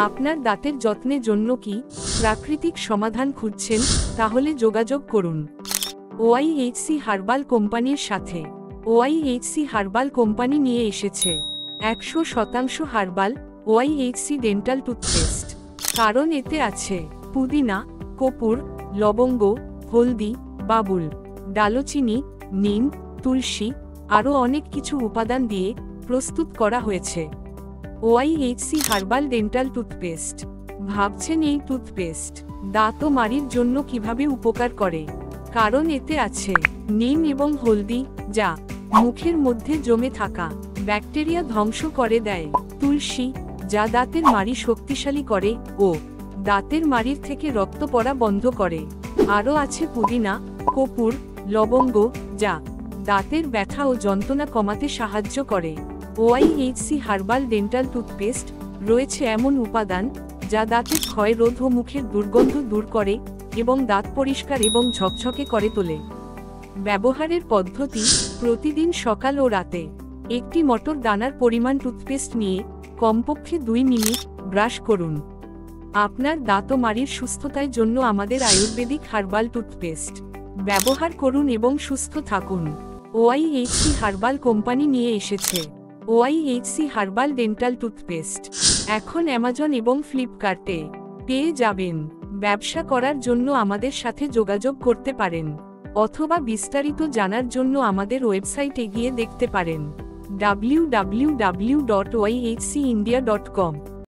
আপনার দাঁতের যত্নের জন্য কি প্রাকৃতিক সমাধান খুঁজছেন? তাহলে যোগাযোগ করুন ওআইএইচসি হার্বাল কোম্পানির সাথে। ওআইএইচসি হার্বাল কোম্পানি নিয়ে এসেছে 100% হার্বাল ওআইএইচসি ডেন্টাল টুথপেস্ট। কারণ এতে আছে পুদিনা, কর্পূর, লবঙ্গ, হলদি, বাবুল, দারুচিনি, নিম, তুলসী আরও অনেক কিছু উপাদান দিয়ে প্রস্তুত করা হয়েছে ওআইএইচসি হার্বাল ডেন্টাল টুথপেস্ট। ভাবছেন এই টুথপেস্ট দাঁত ও মাড়ির জন্য কিভাবে উপকার করে? কারণ এতে আছে নিম এবং হলদি, যা মুখের মধ্যে জমে থাকা ব্যাকটেরিয়া ধ্বংস করে দেয়। তুলসী, যা দাঁতের মাড়ি শক্তিশালী করে ও দাঁতের মাড়ির থেকে রক্ত পড়া বন্ধ করে। আরও আছে পুদিনা, কর্পূর, লবঙ্গ, যা দাঁতের ব্যথা ও যন্ত্রণা কমাতে সাহায্য করে। ওআইএইচসি হার্বাল ডেন্টাল টুথপেস্ট রয়েছে এমন উপাদান যা দাঁতের ক্ষয় রোধ ও মুখের দুর্গন্ধ দূর করে এবং দাঁত পরিষ্কার এবং ঝকঝকে করে তোলে। ব্যবহারের পদ্ধতি: প্রতিদিন সকাল ও রাতে একটি মটর দানার পরিমাণ টুথপেস্ট নিয়ে কমপক্ষে 2 মিনিট ব্রাশ করুন। আপনার দাঁত ও মাড়ির সুস্থতার জন্য আমাদের আয়ুর্বেদিক হার্বাল টুথপেস্ট ব্যবহার করুন এবং সুস্থ থাকুন। ওআইএইচসি হার্বাল কোম্পানি নিয়ে এসেছে ওআইএইচসি হার্বাল ডেন্টাল টুথপেস্ট। এখন অ্যামাজন এবং ফ্লিপকার্টে পেয়ে যাবেন। ব্যবসা করার জন্য আমাদের সাথে যোগাযোগ করতে পারেন অথবা বিস্তারিত জানার জন্য আমাদের ওয়েবসাইটে গিয়ে দেখতে পারেন www.oihcindia.com।